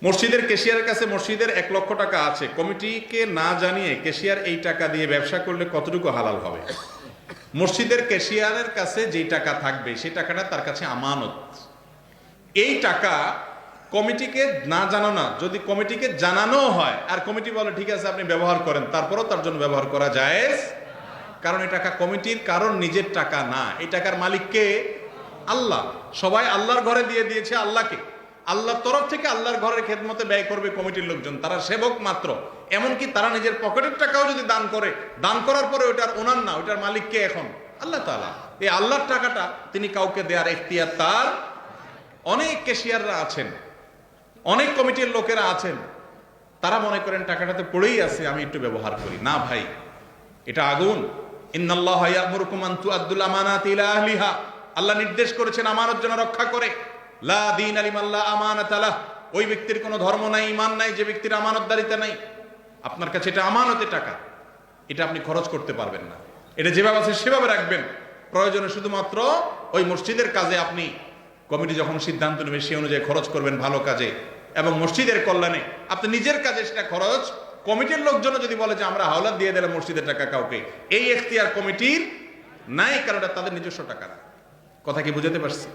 মসজিদের ক্যাশিয়ারের কাছে মসজিদের 1 লক্ষ টাকা আছে, কমিটিকে না জানিয়ে ক্যাশিয়ার এই টাকা দিয়ে ব্যবসা করলে কতটুকু হালাল হবে? মসজিদের ক্যাশিয়ারের কাছে যেই টাকা থাকবে সেই টাকাটা তার কাছে আমানত। এই টাকা কমিটিকে না জানানো, যদি কমিটিকে জানানো হয় আর কমিটি বলে ঠিক আছে আপনি ব্যবহার করেন, তারপরও তার জন্য ব্যবহার করা জায়েজ, কারণ এই টাকা কমিটির কারণ নিজের টাকা না। এই টাকার মালিক কে? আল্লাহ। সবাই আল্লাহর ঘরে দিয়ে দিয়েছে আল্লাহকে, আল্লাহর তরফ থেকে আল্লাহর ঘরের খেদমতে ব্যয় করবে কমিটির লোকজন, তারা সেবক মাত্র। এমনকি তারা নিজের পকেটের টাকাও যদি দান করে, দান করার পরে ওইটার ওনার না, ওইটার মালিক কে? এখন আল্লাহ তাআলা। এই আল্লাহর টাকাটা তিনি কাউকে দেওয়ার এখতিয়ার তার। অনেক ক্যাশিয়াররা আছেন, অনেক কমিটির লোকেরা আছেন, তারা মনে করেন টাকাটাতে পড়েই আছে, আমি একটু ব্যবহার করি। না ভাই, এটা আগুন। ইন্নাল্লাহা ইয়া'মুরুকুম আন তু'আদ্দুল আমানাতি ইলা আহলিহা, আল্লাহ নির্দেশ করেছেন আমানত যেন রক্ষা করে। লা দীনা লিমান লা আমানাতা লাহ, ওই ব্যক্তির কোনো ধর্ম নাই, ঈমান নাই যে ব্যক্তির আমানতদারিতা নাই। আপনার কাছে এটা আমানতের টাকা, এটা আপনি খরচ করতে পারবেন না। এটা যেভাবে আছে সেভাবে রাখবেন, প্রয়োজনে শুধুমাত্র ওই মসজিদের কাজে আপনি, কমিটি যখন সিদ্ধান্ত নেবে সেই অনুযায়ী খরচ করবেন ভালো কাজে এবং মসজিদের কল্যাণে। আপনি নিজের কাজে সেটা খরচ, কমিটির লোকজন যদি বলে যে আমরা হাওলাত দিয়ে দিলাম মসজিদের টাকা কাউকে, এই এখতিয়ার কমিটির নাই, কারণ এটা তাদের নিজস্ব টাকা না। কথা কি বুঝাতে পারছি?